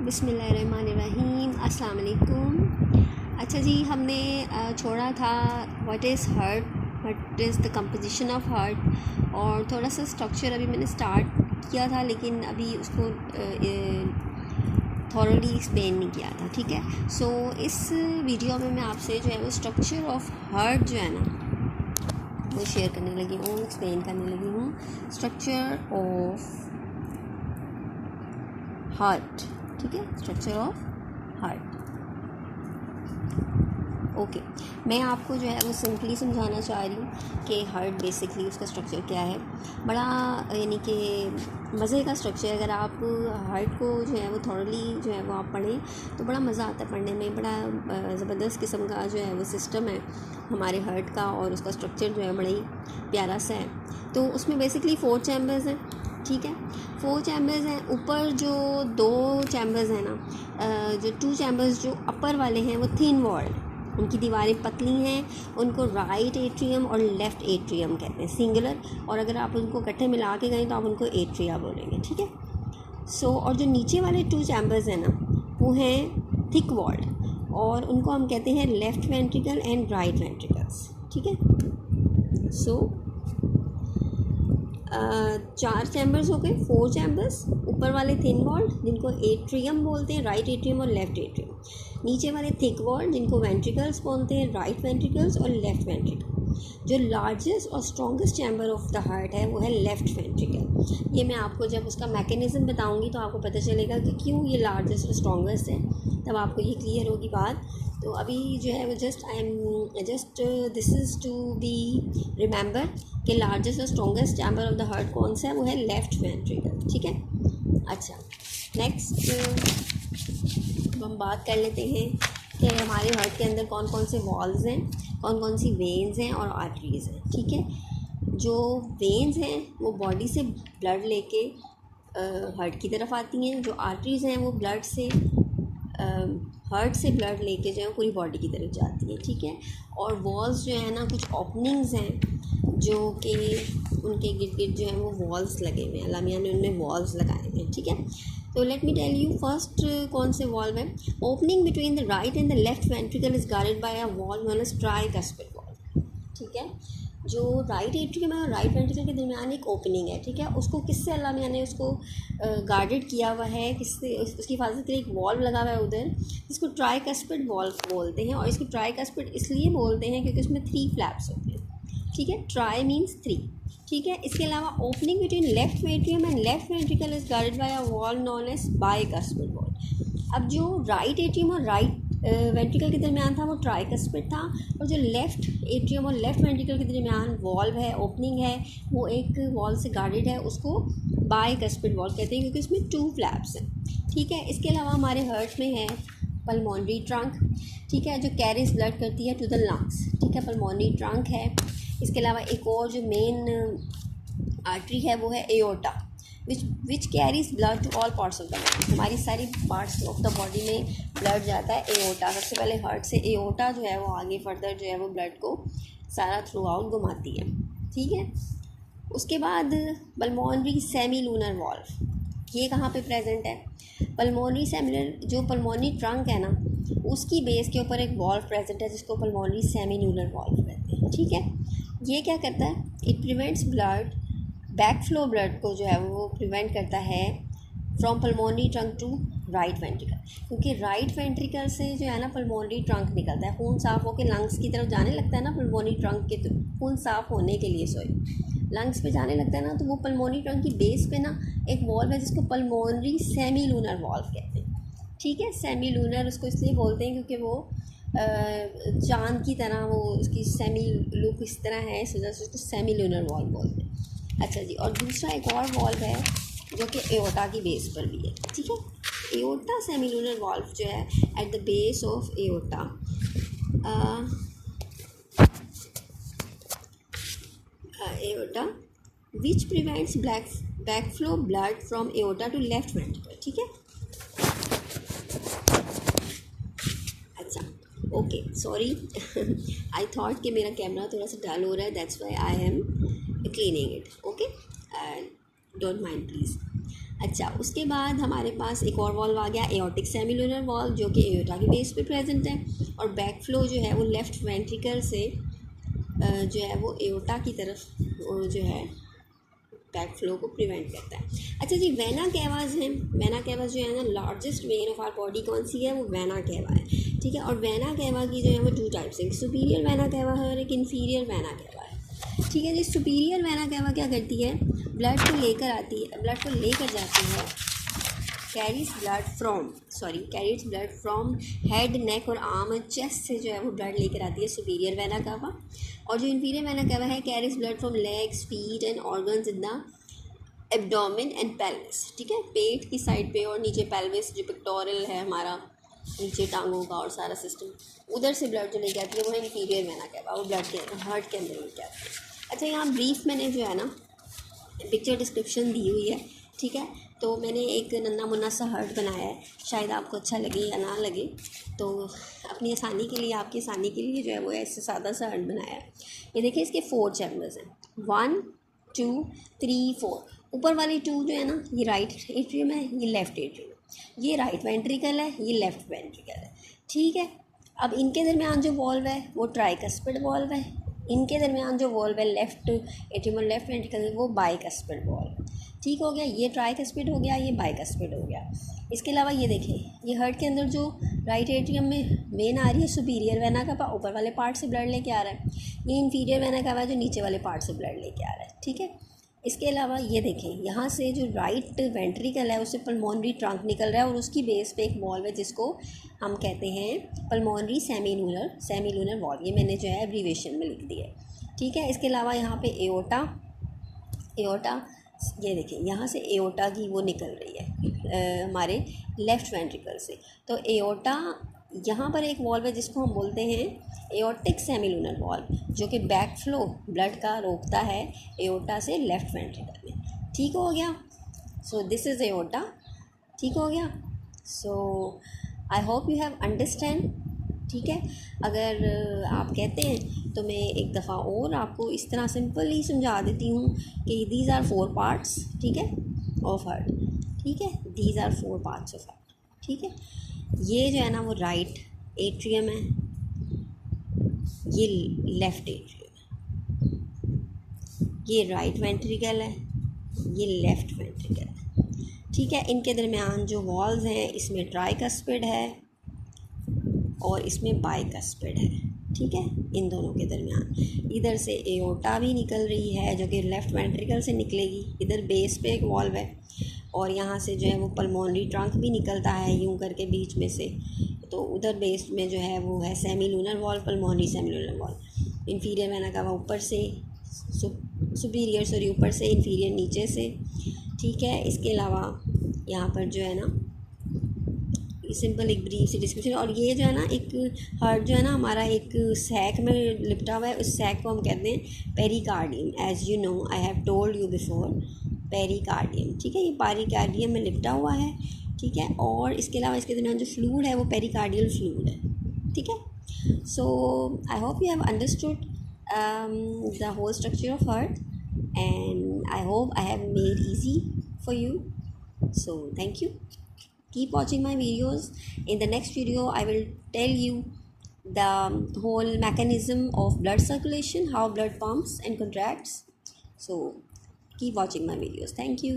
बिस्मिल्लाहिर्रहमानिर्रहीम, अस्सलाम वालेकुम। अच्छा जी, हमने छोड़ा था what is heart, what is the composition of heart, और थोड़ा सा स्ट्रक्चर अभी मैंने स्टार्ट किया था लेकिन अभी उसको थॉरली एक्सप्लेन नहीं किया था। ठीक है, सो इस वीडियो में मैं आपसे जो है वो स्ट्रक्चर ऑफ हार्ट जो है ना वो शेयर करने लगी हूँ, एक्सप्लेन करने लगी हूँ। स्ट्रक्चर ऑफ हार्ट, ठीक है, स्ट्रक्चर ऑफ हार्ट। ओके, मैं आपको जो है वो सिंपली समझाना चाह रही हूँ कि हार्ट बेसिकली उसका स्ट्रक्चर क्या है। बड़ा यानी कि मज़े का स्ट्रक्चर है। अगर आप हार्ट को जो है वो थॉरली जो है वो आप पढ़ें तो बड़ा मज़ा आता है पढ़ने में। बड़ा ज़बरदस्त किस्म का जो है वो सिस्टम है हमारे हार्ट का, और उसका स्ट्रक्चर जो है बड़ा ही प्यारा सा है। तो उसमें बेसिकली 4 चैम्बर्स हैं, ठीक है, 4 चैम्बर्स हैं। ऊपर जो 2 चैम्बर्स हैं ना, जो 2 चैम्बर्स जो अपर वाले हैं वो थिन वॉल्ड, उनकी दीवारें पतली हैं, उनको राइट एट्रियम और लेफ़्ट एट्रियम कहते हैं, सिंगुलर। और अगर आप उनको इकट्ठे मिला के गए तो आप उनको एट्रिया बोलेंगे, ठीक है। और जो नीचे वाले 2 चैम्बर्स हैं ना वो हैं थिक वॉल्ड, और उनको हम कहते हैं left ventricle and right ventricles, ठीक है। 4 चैम्बर्स हो गए, 4 चैम्बर्स। ऊपर वाले थिन वॉल्ड जिनको एट्रियम बोलते हैं, राइट एट्रियम और लेफ़्ट एट्रियम। नीचे वाले थिक वॉल्ड जिनको वेंट्रिकल्स बोलते हैं, राइट वेंट्रिकल्स और लेफ़्ट वेंट्रिकल। जो लार्जेस्ट और strongest chamber of the heart है वो है लेफ़्ट वेंट्रिकल। ये मैं आपको जब उसका मैकेनिज़्म बताऊंगी तो आपको पता चलेगा कि क्यों ये लार्जेस्ट और स्ट्रॉन्गेस्ट है, तब आपको ये क्लियर होगी बात। तो अभी जो है वो this is to be remember कि लार्जेस्ट और strongest chamber of the heart कौन सा है, वो है लेफ़्ट वेंट्रिकल, ठीक है। अच्छा, नेक्स्ट हम बात कर लेते हैं कि हमारे हार्ट के अंदर कौन कौन से वॉल्व्स हैं, कौन कौन सी वेन्स हैं और आर्टरीज़ हैं, ठीक है। जो वेन्स हैं वो बॉडी से ब्लड लेके हार्ट की तरफ आती हैं। जो आर्टरीज़ हैं वो ब्लड से हार्ट से ब्लड लेके जो है पूरी बॉडी की तरफ जाती है, ठीक है। और वॉल्स जो है ना, कुछ ओपनिंग्स हैं जो कि उनके गिर्द गिर्द जो है वो वॉल्स लगे हुए हैं, अल्लाह मियाँ ने उनमें वॉल्स लगाए हुए हैं, ठीक है। तो let me tell you first कौन से वॉल्व है। Opening between the right and the left ventricle is guarded by a valve known as tricuspid valve, ठीक है। जो राइट एट्रियम है और राइट वेंट्रिकल के दरमियान एक ओपनिंग है, ठीक है। उसको किससे अल्लाह मियाँ ने उसको गार्डेड किया हुआ है, किससे, उसकी हिफाजत के लिए एक वॉल्व लगा हुआ है उधर, जिसको ट्राइकस्पिड वॉल्व बोलते हैं। और इसको ट्राइकस्पिड इसलिए बोलते हैं क्योंकि उसमें 3 फ्लैप्स होते हैं, ठीक है। ट्राई मीन्स 3, ठीक है। इसके अलावा opening between left atrium and left ventricle is guarded by a valve known as bicuspid valve. अब जो राइट एट्रियम और राइट वेंट्रिकल के दरमियान था वो ट्राइकस्पिड था, और जो लेफ़्ट एट्रियम और लेफ़्ट वेंट्रिकल के दरमियान वॉल्व है, ओपनिंग है, वो एक वॉल से गार्डेड है, उसको बाइकस्पिड वॉल कहते हैं क्योंकि उसमें 2 फ्लैप्स हैं, ठीक है। इसके अलावा हमारे हार्ट में है पल्मोनरी ट्रंक, ठीक है, जो कैरीज ब्लड करती है टू द लंग्स, ठीक है, पल्मोनरी ट्रंक है। इसके अलावा एक और जो मेन आर्टरी है वो है aorta, which carries blood to all parts of the body. हमारी सारी पार्ट्स ऑफ द बॉडी में ब्लड जाता है एओर्टा। सबसे पहले हार्ट से एओर्टा जो है वो आगे फर्दर जो है वो ब्लड को सारा थ्रू आउट घुमाती है, ठीक है। उसके बाद पल्मोनरी सेमी लूनर वॉल्व, ये कहाँ पे प्रेजेंट है। पल्मोनरी सेमिलर, जो पल्मोनरी ट्रंक है ना, उसकी बेस के ऊपर एक वॉल्व प्रेजेंट है जिसको पल्मोनरी सेमी लूनर वॉल्व कहते हैं, ठीक है। ये क्या करता है, it prevents blood back flow, blood को जो है वो प्रिवेंट करता है from pulmonary trunk to right ventricle, क्योंकि राइट वेंट्रिकल से जो है ना पल्मोनरी ट्रंक निकलता है, खून साफ़ होकर लंग्स की तरफ जाने लगता है ना, पल्मोनरी ट्रंक के खून साफ़ होने के लिए लंग्स पे जाने लगता है ना, तो वो पल्मोनरी ट्रंक की बेस पे ना एक वॉल्व है जिसको पल्मोनरी सेमी लूनर वॉल्व कहते हैं, ठीक है। सेमी लूनर उसको इसलिए बोलते हैं क्योंकि वो चांद की तरह, वो उसकी सेमी लुक इस तरह है, इस वजह से उसको सेमी लूनर वॉल्व बोलते हैं। अच्छा जी, और दूसरा एक और वॉल्व है जो कि एओर्टा की बेस पर भी है, ठीक है। एओर्टा सेमी लूनर वॉल्व जो है at the base of aorta, aorta which prevents back flow blood from aorta to left ventricle, ठीक है। ओके, सॉरी, आई थॉट कि मेरा कैमरा थोड़ा सा डल हो रहा है, that's why I am cleaning it, okay, don't mind please. अच्छा, उसके बाद हमारे पास एक और वॉल्व आ गया, एओर्टिक सेमिलुनर वॉल्व, जो कि एओर्टा के बेस पे प्रेजेंट है, और बैक फ्लो जो है वो लेफ़्ट वेंट्रिकल से जो है वो एओर्टा की तरफ जो है बैक फ्लो को प्रिवेंट करता है। अच्छा जी, वेना कैवाज है। वेना कैवाज जो है ना, largest when of our body कौन सी है, वो वेना कैवा है, ठीक है। और वेना कैवा की जो है वो 2 टाइप्स है, सुपीरियर वेना कैवा है और एक इन्फीरियर वेना कैवा है, ठीक है जी। सुपीरियर वेना कैवा क्या करती है, ब्लड को लेकर आती है, ब्लड को लेकर जाती है, कैरीज ब्लड फ्रॉम हेड, नेक और आर्म एंड चेस्ट से जो है वो ब्लड लेकर आती है सुपीरियर वेना कैवा। और जो इन्फीरियर वेना कैवा है, carries blood from legs, feet and organs in the abdomen and pelvis, ठीक है। पेट की साइड पे और नीचे पेल्विस, जो पिक्टोरल है हमारा, नीचे टांगों का और सारा सिस्टम, उधर से ब्लड जो लेके आती है वो है इन्फीरियर वेना कैवा, वो ब्लड के हार्ट के अंदर लेके आती है। अच्छा, यहाँ ब्रीफ मैंने जो है ना पिक्चर डिस्क्रिप्शन दी हुई है, ठीक है। तो मैंने एक नन्ना मुन्ना सा हार्ट बनाया है, शायद आपको अच्छा लगे या ना लगे, तो अपनी आसानी के लिए, आपकी आसानी के लिए जो है वो ऐसे सादा सा हार्ट बनाया है। ये देखिए, इसके 4 चैम्बर्स हैं, 1 2 3 4। ऊपर वाली 2 जो है ना, ये राइट एट्रियम है, ये लेफ़्ट एट्रियम है, ये राइट वेंट्रिकल है, ये लेफ़्ट वेंट्रिकल है, ठीक है। अब इनके दरमियान जो वॉल्व है वो ट्राइकस्पिड वॉल्व है, इनके दरमियान जो वॉल्व है लेफ़्ट एट्रियम और लेफ़्ट वेंट्रिकल, वो बाइकस्पिड वॉल्व, ठीक हो गया। ये ट्राइकस्पिड हो गया, ये बाइकस्पिड हो गया। इसके अलावा ये देखें, ये हार्ट के अंदर जो राइट एट्रियम में वेन आ रही है, सुपीरियर वेना का ऊपर वाले पार्ट से ब्लड लेके आ रहा है, ये इन्फीरियर वेना का जो नीचे वाले पार्ट से ब्लड लेके आ रहा है, ठीक है। इसके अलावा ये देखें, यहाँ से जो राइट वेंट्रिकल है उससे पल्मोनरी ट्रंक निकल रहा है, और उसकी बेस पे एक वॉल्व है जिसको हम कहते हैं पल्मोनरी सेमिलुनर वॉल्व, ये मैंने जो है एब्रीवेशन में लिख दिया है, ठीक है। इसके अलावा यहाँ पे एओर्टा, ये देखिए, यहाँ से एओर्टा की वो निकल रही है हमारे लेफ़्ट वेंट्रिकल से। तो एओर्टा, यहाँ पर एक वॉल्व है जिसको हम बोलते हैं एओर्टिक सेमिलुनर वॉल्व, जो कि बैक फ्लो ब्लड का रोकता है एओर्टा से लेफ़्ट वेंट्रिकल में, ठीक हो गया। सो दिस इज़ एओर्टा, ठीक हो गया। So I hope you have understand, ठीक है। अगर आप कहते हैं तो मैं एक दफ़ा और आपको इस तरह सिंपल ही समझा देती हूँ कि दीज आर 4 पार्ट्स, ठीक है, ऑफ हार्ट, ठीक है, these are 4 parts of heart, ठीक है। ये जो है ना वो राइट एट्रियम है, ये लेफ़्ट एट्रियम है, ये राइट वेंट्रिकल है, ये लेफ़्ट वेंट्रिकल है, ठीक है। इनके दरमियान जो वॉल्व्स हैं, इसमें ट्राइकस्पिड है और इसमें बाइकस्पिड है, ठीक है। इन दोनों के दरमियान इधर से एओर्टा भी निकल रही है, जो कि लेफ़्ट वेंट्रिकल से निकलेगी, इधर बेस पे एक वॉल्व है, और यहाँ से जो है वो पल्मोनरी ट्रंक भी निकलता है यूं करके बीच में से, तो उधर बेस में जो है वो है semilunar valve, pulmonary semilunar valve. Inferior vena का ऊपर से, सुपीरियर ऊपर से, इन्फीरियर नीचे से, ठीक है। इसके अलावा यहाँ पर जो है ना सिंपल एक ब्रीफ सी डिस्क्रिप्शन, और ये जो है ना एक हार्ट जो है ना हमारा एक सैक में लिपटा हुआ है, उस सैक को हम कहते हैं pericardium, as you know I have told you before, pericardium, ठीक है। ये पेरिकार्डियम में लिपटा हुआ है, ठीक है। और इसके अलावा इसके दरमियान जो फ्लूइड है वो पेरिकार्डियल फ्लूइड है, ठीक है। So I hope you have understood the whole structure of heart, and I hope I have made easy for you. So thank you. Keep watching my videos. In the next video I will tell you the whole mechanism of blood circulation, how blood pumps and contracts. So keep watching my videos. Thank you.